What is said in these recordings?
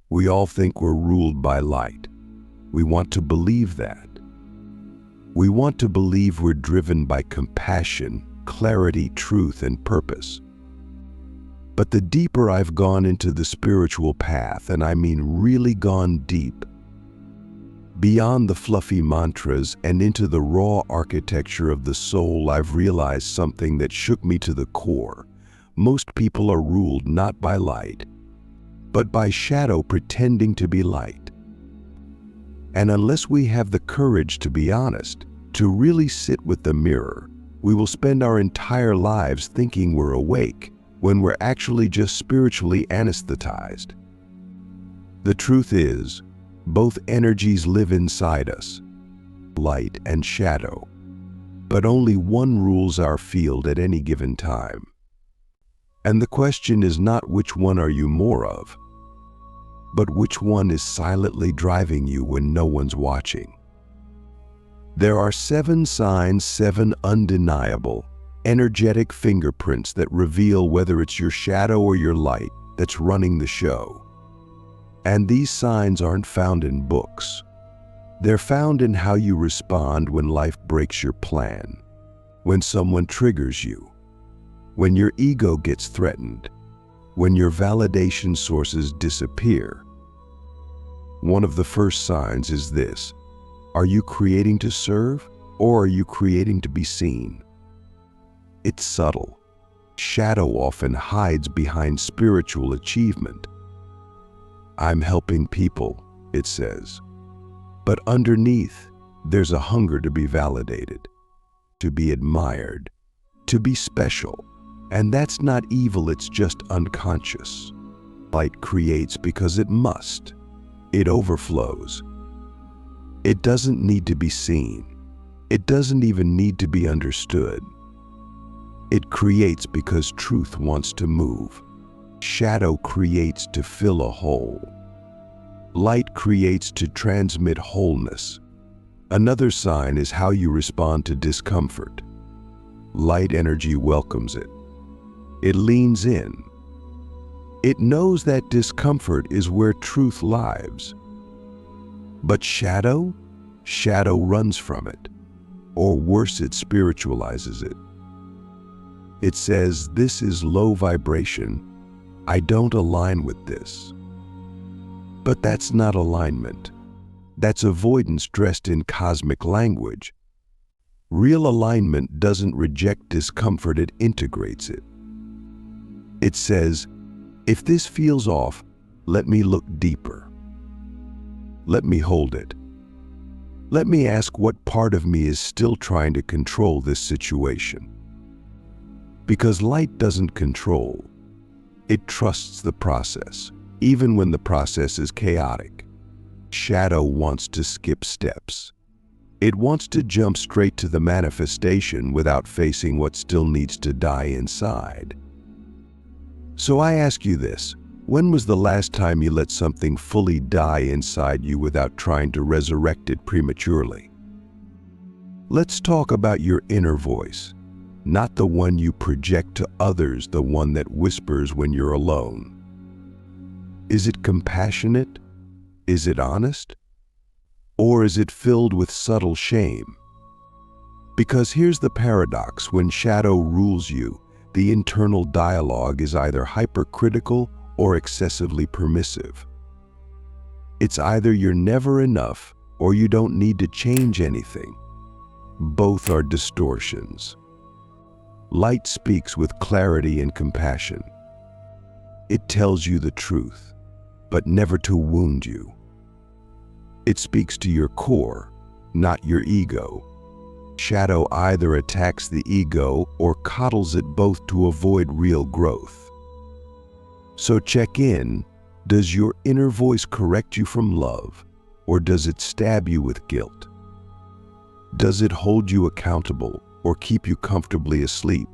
We all think we're ruled by light. We want to believe that. We want to believe we're driven by compassion, clarity, truth, and purpose. But the deeper I've gone into the spiritual path, and I mean really gone deep, beyond the fluffy mantras and into the raw architecture of the soul, I've realized something that shook me to the core. Most people are ruled not by light, but by shadow pretending to be light. And unless we have the courage to be honest, to really sit with the mirror, we will spend our entire lives thinking we're awake when we're actually just spiritually anesthetized. The truth is, both energies live inside us, light and shadow, but only one rules our field at any given time. And the question is not which one are you more of, but which one is silently driving you when no one's watching. There are 7 signs, 7 undeniable, energetic fingerprints that reveal whether it's your shadow or your light that's running the show. And these signs aren't found in books. They're found in how you respond when life breaks your plan, when someone triggers you, when your ego gets threatened, when your validation sources disappear. One of the first signs is this: are you creating to serve, or are you creating to be seen? It's subtle. Shadow often hides behind spiritual achievement. I'm helping people, it says. But underneath, there's a hunger to be validated, to be admired, to be special. And that's not evil, it's just unconscious. Light creates because it must. It overflows. It doesn't need to be seen. It doesn't even need to be understood. It creates because truth wants to move. Shadow creates to fill a hole. Light creates to transmit wholeness. Another sign is how you respond to discomfort. Light energy welcomes it. It leans in. It knows that discomfort is where truth lives. But shadow runs from it, or worse, it spiritualizes it. It says, this is low vibration. I don't align with this. But that's not alignment. That's avoidance dressed in cosmic language. Real alignment doesn't reject discomfort, it integrates it. It says, if this feels off, let me look deeper. Let me hold it. Let me ask what part of me is still trying to control this situation. Because light doesn't control. It trusts the process, even when the process is chaotic. Shadow wants to skip steps. It wants to jump straight to the manifestation without facing what still needs to die inside. So I ask you this: when was the last time you let something fully die inside you without trying to resurrect it prematurely? Let's talk about your inner voice, not the one you project to others, the one that whispers when you're alone. Is it compassionate? Is it honest? Or is it filled with subtle shame? Because here's the paradox: when shadow rules you, the internal dialogue is either hypercritical or excessively permissive. It's either you're never enough or you don't need to change anything. Both are distortions. Light speaks with clarity and compassion. It tells you the truth, but never to wound you. It speaks to your core, not your ego. Shadow either attacks the ego or coddles it, both to avoid real growth. So check in. Does your inner voice correct you from love, or does it stab you with guilt? Does it hold you accountable or keep you comfortably asleep?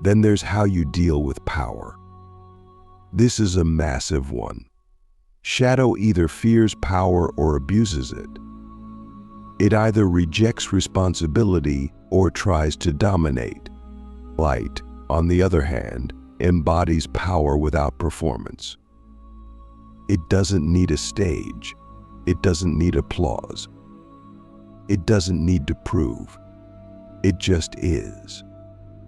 Then there's how you deal with power. This is a massive one. Shadow either fears power or abuses it. It either rejects responsibility or tries to dominate. Light, on the other hand, embodies power without performance. It doesn't need a stage. It doesn't need applause. It doesn't need to prove. It just is.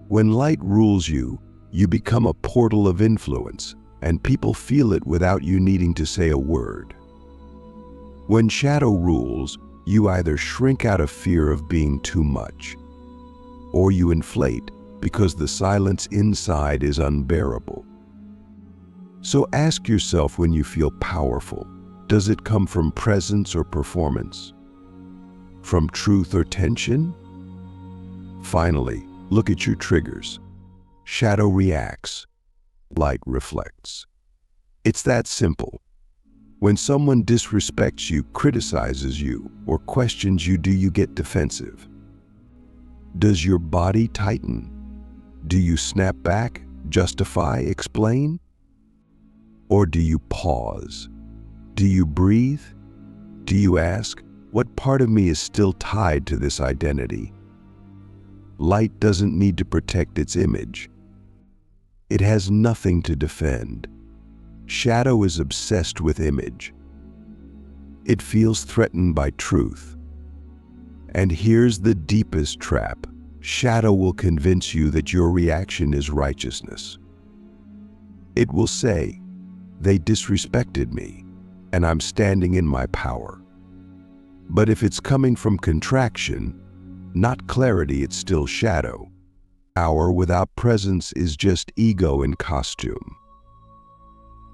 When light rules you, you become a portal of influence, and people feel it without you needing to say a word. When shadow rules, you either shrink out of fear of being too much, or you inflate because the silence inside is unbearable. So ask yourself, when you feel powerful, does it come from presence or performance? From truth or tension? Finally, look at your triggers. Shadow reacts, light reflects. It's that simple. When someone disrespects you, criticizes you, or questions you, do you get defensive? Does your body tighten? Do you snap back, justify, explain? Or do you pause? Do you breathe? Do you ask, what part of me is still tied to this identity? Light doesn't need to protect its image. It has nothing to defend. Shadow is obsessed with image. It feels threatened by truth. And here's the deepest trap. Shadow will convince you that your reaction is righteousness. It will say, they disrespected me, and I'm standing in my power. But if it's coming from contraction, not clarity, it's still shadow. Power without presence is just ego in costume.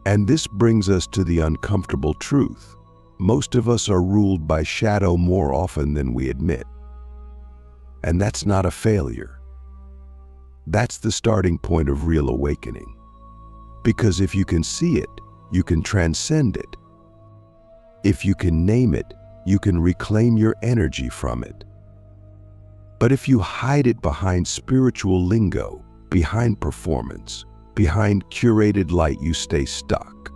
And this brings us to the uncomfortable truth. Most of us are ruled by shadow more often than we admit. And that's not a failure. That's the starting point of real awakening. Because if you can see it, you can transcend it. If you can name it, you can reclaim your energy from it. But if you hide it behind spiritual lingo, behind performance, behind curated light, you stay stuck.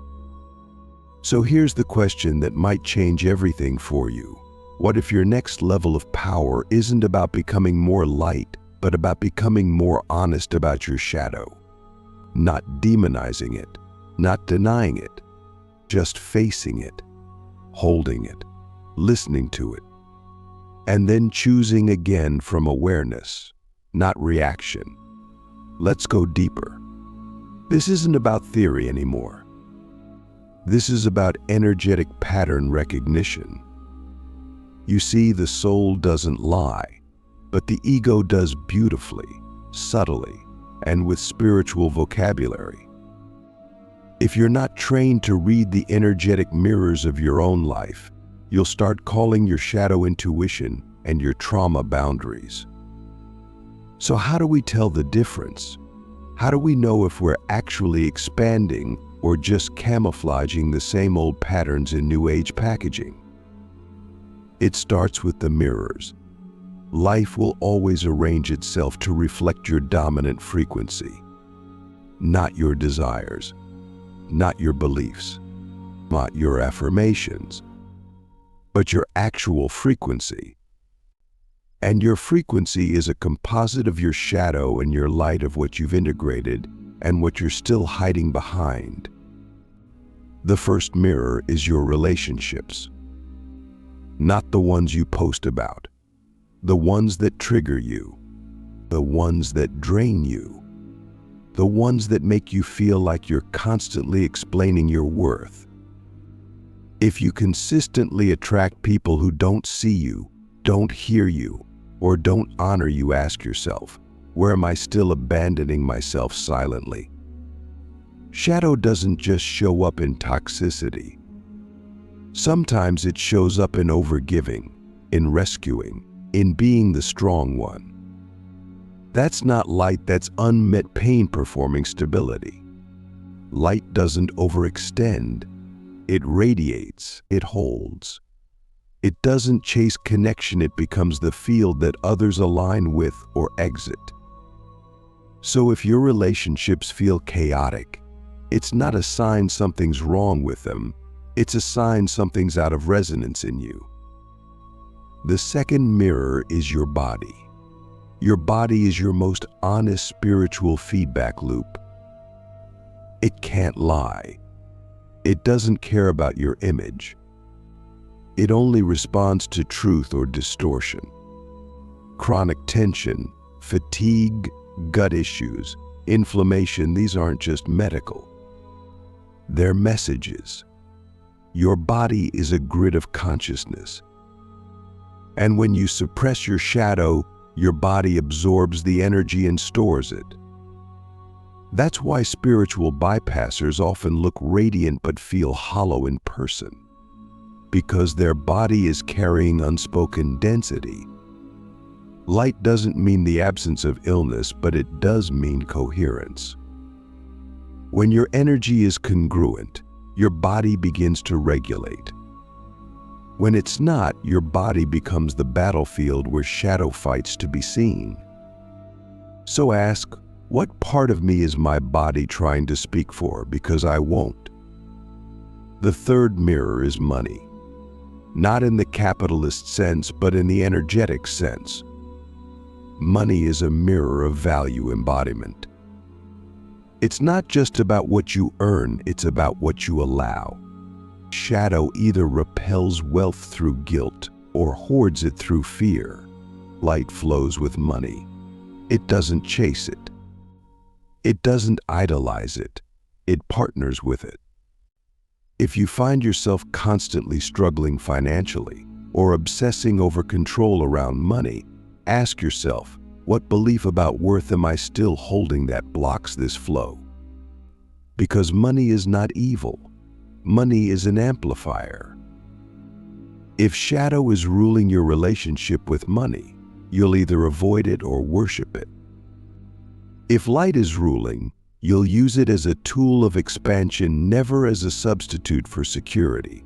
So here's the question that might change everything for you. What if your next level of power isn't about becoming more light, but about becoming more honest about your shadow? Not demonizing it, not denying it, just facing it, holding it, listening to it, and then choosing again from awareness, not reaction. Let's go deeper. This isn't about theory anymore. This is about energetic pattern recognition. You see, the soul doesn't lie, but the ego does beautifully, subtly, and with spiritual vocabulary. If you're not trained to read the energetic mirrors of your own life, you'll start calling your shadow intuition and your trauma boundaries. So how do we tell the difference? How do we know if we're actually expanding or just camouflaging the same old patterns in new age packaging? It starts with the mirrors. Life will always arrange itself to reflect your dominant frequency, not your desires, not your beliefs, not your affirmations, but your actual frequency. And your frequency is a composite of your shadow and your light, of what you've integrated and what you're still hiding behind. The first mirror is your relationships. Not the ones you post about, the ones that trigger you, the ones that drain you, the ones that make you feel like you're constantly explaining your worth. If you consistently attract people who don't see you, don't hear you, or don't honor you, ask yourself, where am I still abandoning myself silently? Shadow doesn't just show up in toxicity. Sometimes it shows up in overgiving, in rescuing, in being the strong one. That's not light, that's unmet pain performing stability. Light doesn't overextend. It radiates, it holds. It doesn't chase connection, it becomes the field that others align with or exit. So if your relationships feel chaotic, it's not a sign something's wrong with them, it's a sign something's out of resonance in you. The second mirror is your body. Your body is your most honest spiritual feedback loop. It can't lie. It doesn't care about your image. It only responds to truth or distortion. Chronic tension, fatigue, gut issues, inflammation, these aren't just medical. They're messages. Your body is a grid of consciousness. And when you suppress your shadow, your body absorbs the energy and stores it. That's why spiritual bypassers often look radiant but feel hollow in person, because their body is carrying unspoken density. Light doesn't mean the absence of illness, but it does mean coherence. When your energy is congruent, your body begins to regulate. When it's not, your body becomes the battlefield where shadow fights to be seen. So ask, what part of me is my body trying to speak for because I won't? The third mirror is money. Not in the capitalist sense, but in the energetic sense. Money is a mirror of value embodiment. It's not just about what you earn, it's about what you allow. Shadow either repels wealth through guilt or hoards it through fear. Light flows with money. It doesn't chase it. It doesn't idolize it. It partners with it. If you find yourself constantly struggling financially or obsessing over control around money, ask yourself, what belief about worth am I still holding that blocks this flow? Because money is not evil. Money is an amplifier. If shadow is ruling your relationship with money, you'll either avoid it or worship it. If light is ruling, you'll use it as a tool of expansion, never as a substitute for security.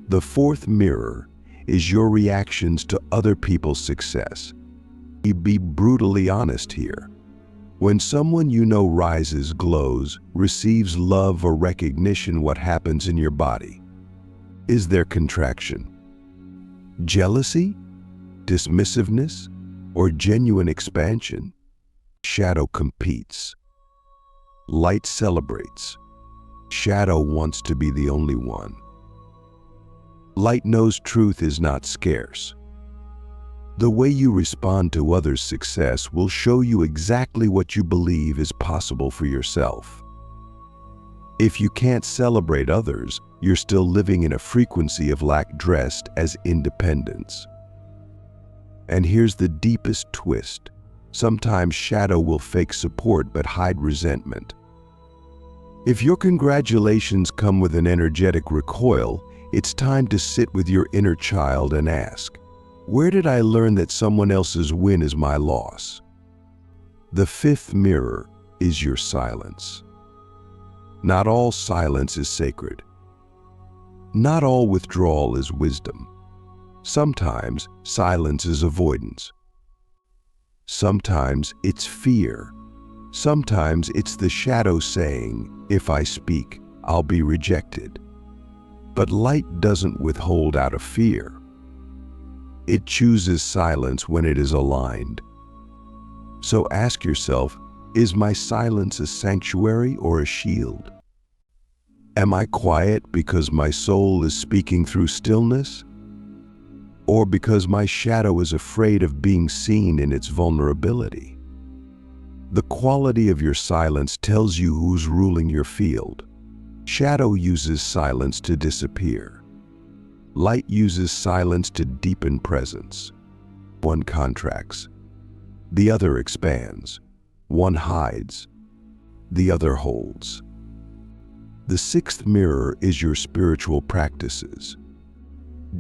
The fourth mirror is your reactions to other people's success. Be brutally honest here. When someone you know rises, glows, receives love or recognition, what happens in your body? Is there contraction? Jealousy? Dismissiveness? Or genuine expansion? Shadow competes. Light celebrates. Shadow wants to be the only one. Light knows truth is not scarce. The way you respond to others' success will show you exactly what you believe is possible for yourself. If you can't celebrate others, you're still living in a frequency of lack dressed as independence. And here's the deepest twist. Sometimes shadow will fake support but hide resentment. If your congratulations come with an energetic recoil, it's time to sit with your inner child and ask, where did I learn that someone else's win is my loss? The fifth mirror is your silence. Not all silence is sacred. Not all withdrawal is wisdom. Sometimes silence is avoidance. Sometimes it's fear. Sometimes it's the shadow saying, if I speak, I'll be rejected. But light doesn't withhold out of fear. It chooses silence when it is aligned. So ask yourself, is my silence a sanctuary or a shield? Am I quiet because my soul is speaking through stillness? Or because my shadow is afraid of being seen in its vulnerability? The quality of your silence tells you who's ruling your field. Shadow uses silence to disappear. Light uses silence to deepen presence. One contracts. The other expands. One hides. The other holds. The sixth mirror is your spiritual practices.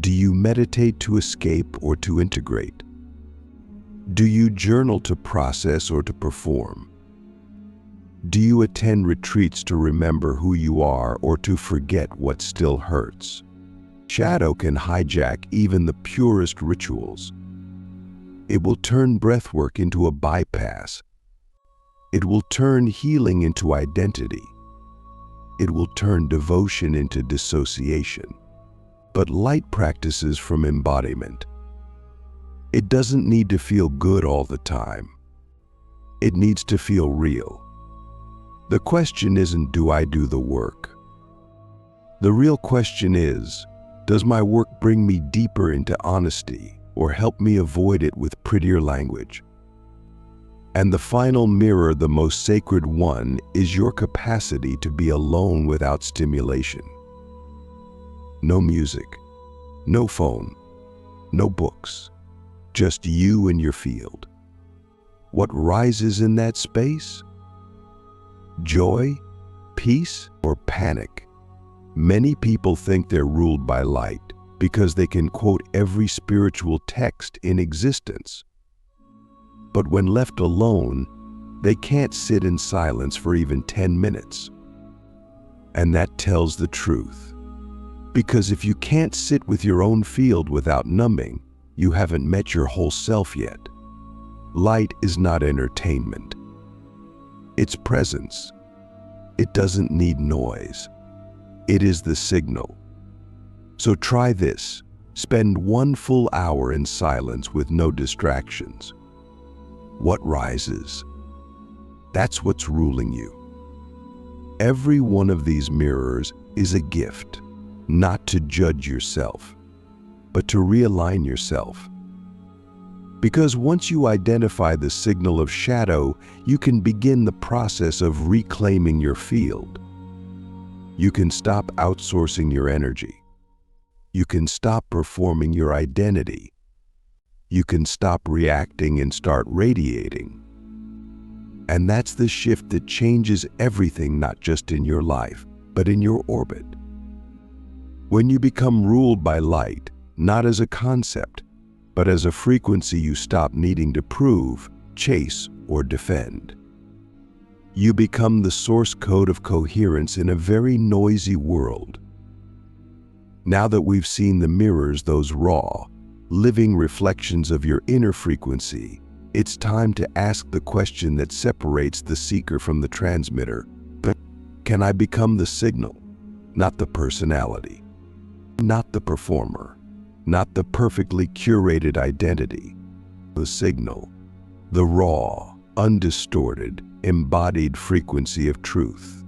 Do you meditate to escape or to integrate? Do you journal to process or to perform? Do you attend retreats to remember who you are or to forget what still hurts? Shadow can hijack even the purest rituals. It will turn breathwork into a bypass. It will turn healing into identity. It will turn devotion into dissociation. But light practices from embodiment. It doesn't need to feel good all the time. It needs to feel real. The question isn't, do I do the work? The real question is, does my work bring me deeper into honesty or help me avoid it with prettier language? And the final mirror, the most sacred one, is your capacity to be alone without stimulation. No music, no phone, no books, just you and your field. What rises in that space? Joy, peace, or panic? Many people think they're ruled by light because they can quote every spiritual text in existence. But when left alone, they can't sit in silence for even 10 minutes. And that tells the truth. Because if you can't sit with your own field without numbing, you haven't met your whole self yet. Light is not entertainment. It's presence. It doesn't need noise. It is the signal. So try this. Spend 1 full hour in silence with no distractions. What rises? That's what's ruling you. Every one of these mirrors is a gift, not to judge yourself, but to realign yourself. Because once you identify the signal of shadow, you can begin the process of reclaiming your field. You can stop outsourcing your energy. You can stop performing your identity. You can stop reacting and start radiating. And that's the shift that changes everything, not just in your life, but in your orbit. When you become ruled by light, not as a concept, but as a frequency, you stop needing to prove, chase, or defend. You become the source code of coherence in a very noisy world. Now that we've seen the mirrors, those raw, living reflections of your inner frequency, it's time to ask the question that separates the seeker from the transmitter. Can I become the signal, not the personality, not the performer, not the perfectly curated identity, the signal, the raw, undistorted, embodied frequency of truth?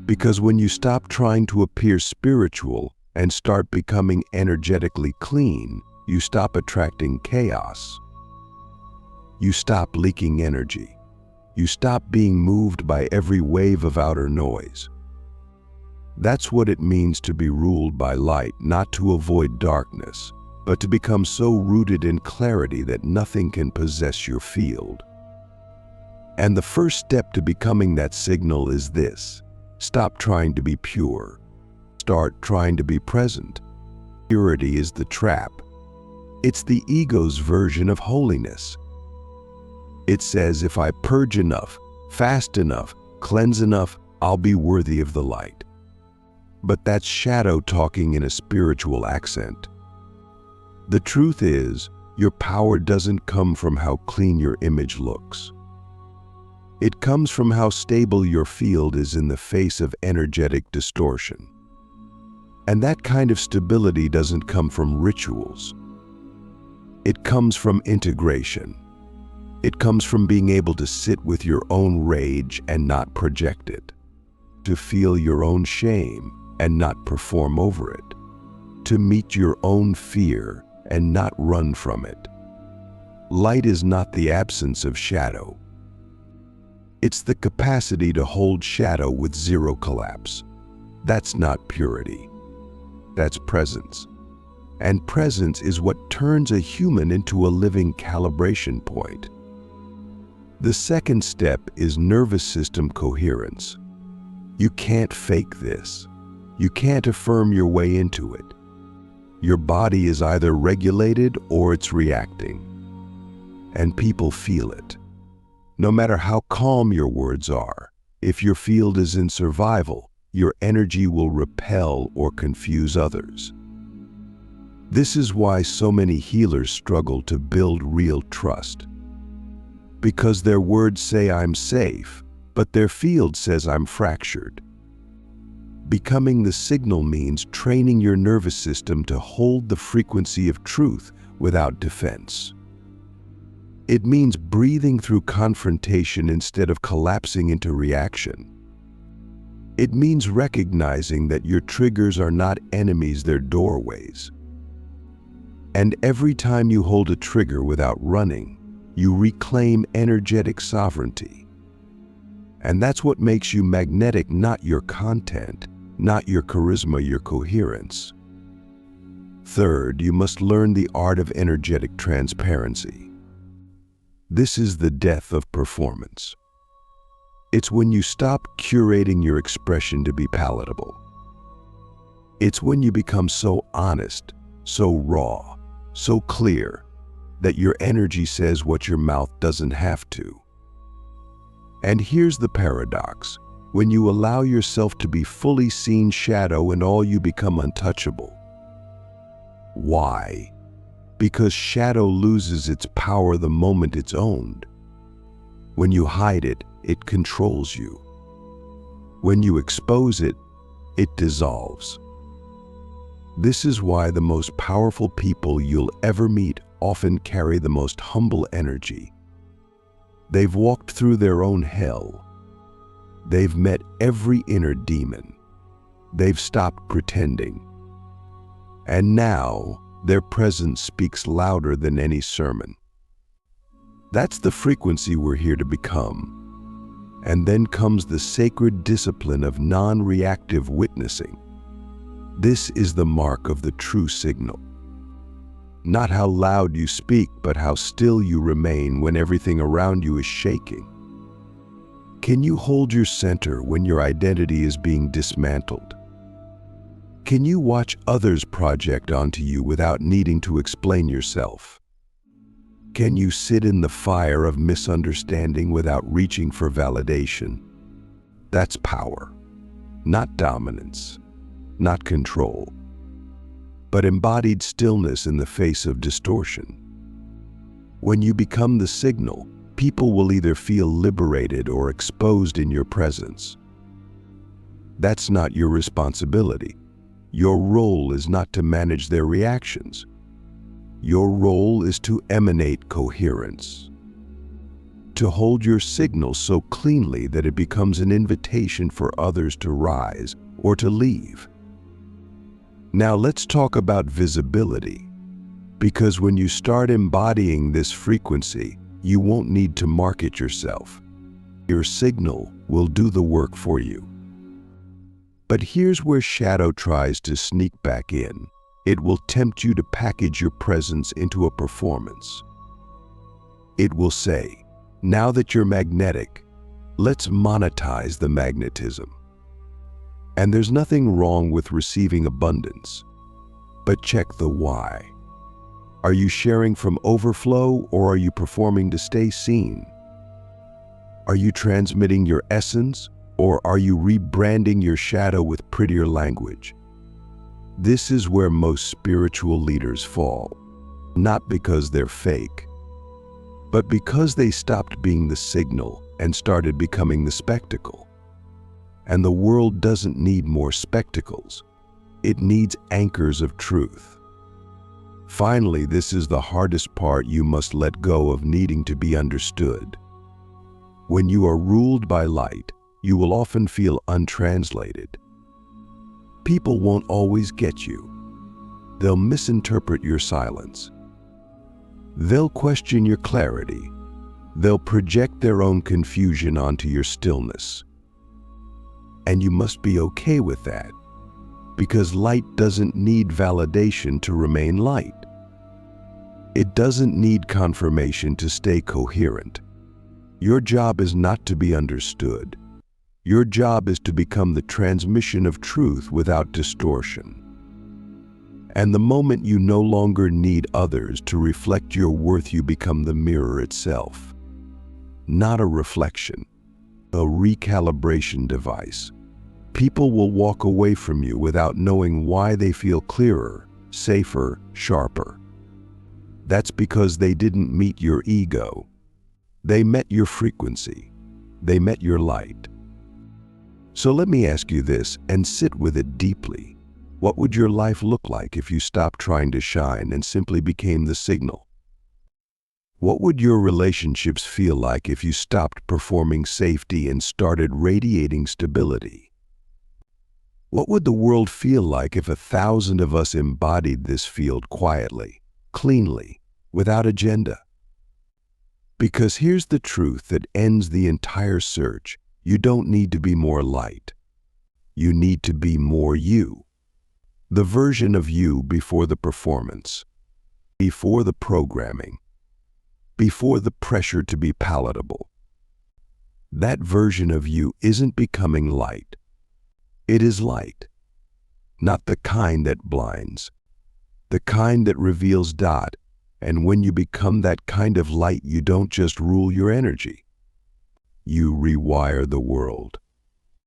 Because when you stop trying to appear spiritual and start becoming energetically clean, you stop attracting chaos. You stop leaking energy. You stop being moved by every wave of outer noise. That's what it means to be ruled by light, not to avoid darkness, but to become so rooted in clarity that nothing can possess your field. And the first step to becoming that signal is this: stop trying to be pure. Start trying to be present. Purity is the trap. It's the ego's version of holiness. It says, if I purge enough, fast enough, cleanse enough, I'll be worthy of the light. But that's shadow talking in a spiritual accent. The truth is, your power doesn't come from how clean your image looks. It comes from how stable your field is in the face of energetic distortion. And that kind of stability doesn't come from rituals. It comes from integration. It comes from being able to sit with your own rage and not project it, to feel your own shame and not perform over it, to meet your own fear and not run from it. Light is not the absence of shadow. It's the capacity to hold shadow with zero collapse. That's not purity. That's presence. And presence is what turns a human into a living calibration point. The second step is nervous system coherence. You can't fake this. You can't affirm your way into it. Your body is either regulated or it's reacting. And people feel it. No matter how calm your words are, if your field is in survival, your energy will repel or confuse others. This is why so many healers struggle to build real trust. Because their words say I'm safe, but their field says I'm fractured. Becoming the signal means training your nervous system to hold the frequency of truth without defense. It means breathing through confrontation instead of collapsing into reaction. It means recognizing that your triggers are not enemies, they're doorways. And every time you hold a trigger without running, you reclaim energetic sovereignty. And that's what makes you magnetic, not your content, not your charisma, your coherence. Third, you must learn the art of energetic transparency. This is the death of performance. It's when you stop curating your expression to be palatable. It's when you become so honest, so raw, so clear, that your energy says what your mouth doesn't have to. And here's the paradox. When you allow yourself to be fully seen, shadow and all, you become untouchable. Why? Because shadow loses its power the moment it's owned. When you hide it, it controls you. When you expose it, it dissolves. This is why the most powerful people you'll ever meet often carry the most humble energy. They've walked through their own hell. They've met every inner demon. They've stopped pretending. And now, their presence speaks louder than any sermon. That's the frequency we're here to become. And then comes the sacred discipline of non-reactive witnessing. This is the mark of the true signal. Not how loud you speak, but how still you remain when everything around you is shaking. Can you hold your center when your identity is being dismantled? Can you watch others project onto you without needing to explain yourself? Can you sit in the fire of misunderstanding without reaching for validation? That's power, not dominance, not control, but embodied stillness in the face of distortion. When you become the signal, people will either feel liberated or exposed in your presence. That's not your responsibility. Your role is not to manage their reactions. Your role is to emanate coherence, to hold your signal so cleanly that it becomes an invitation for others to rise or to leave. Now let's talk about visibility, because when you start embodying this frequency, you won't need to market yourself. Your signal will do the work for you. But here's where shadow tries to sneak back in. It will tempt you to package your presence into a performance. It will say, now that you're magnetic, let's monetize the magnetism. And there's nothing wrong with receiving abundance, but check the why. Are you sharing from overflow, or are you performing to stay seen? Are you transmitting your essence, or are you rebranding your shadow with prettier language? This is where most spiritual leaders fall, not because they're fake, but because they stopped being the signal and started becoming the spectacle. And the world doesn't need more spectacles. It needs anchors of truth. Finally, this is the hardest part. You must let go of needing to be understood. When you are ruled by light, you will often feel untranslated. People won't always get you. They'll misinterpret your silence. They'll question your clarity. They'll project their own confusion onto your stillness. And you must be okay with that, because light doesn't need validation to remain light. It doesn't need confirmation to stay coherent. Your job is not to be understood. Your job is to become the transmission of truth without distortion. And the moment you no longer need others to reflect your worth, you become the mirror itself. Not a reflection, a recalibration device. People will walk away from you without knowing why. They feel clearer, safer, sharper. That's because they didn't meet your ego. They met your frequency. They met your light. So let me ask you this, and sit with it deeply. What would your life look like if you stopped trying to shine and simply became the signal? What would your relationships feel like if you stopped performing safety and started radiating stability? What would the world feel like if 1,000 of us embodied this field quietly, cleanly, without agenda? Because here's the truth that ends the entire search. You don't need to be more light. You need to be more you. The version of you before the performance, before the programming, before the pressure to be palatable. That version of you isn't becoming light. It is light. Not the kind that blinds, the kind that reveals dot. And when you become that kind of light, you don't just rule your energy. You rewire the world.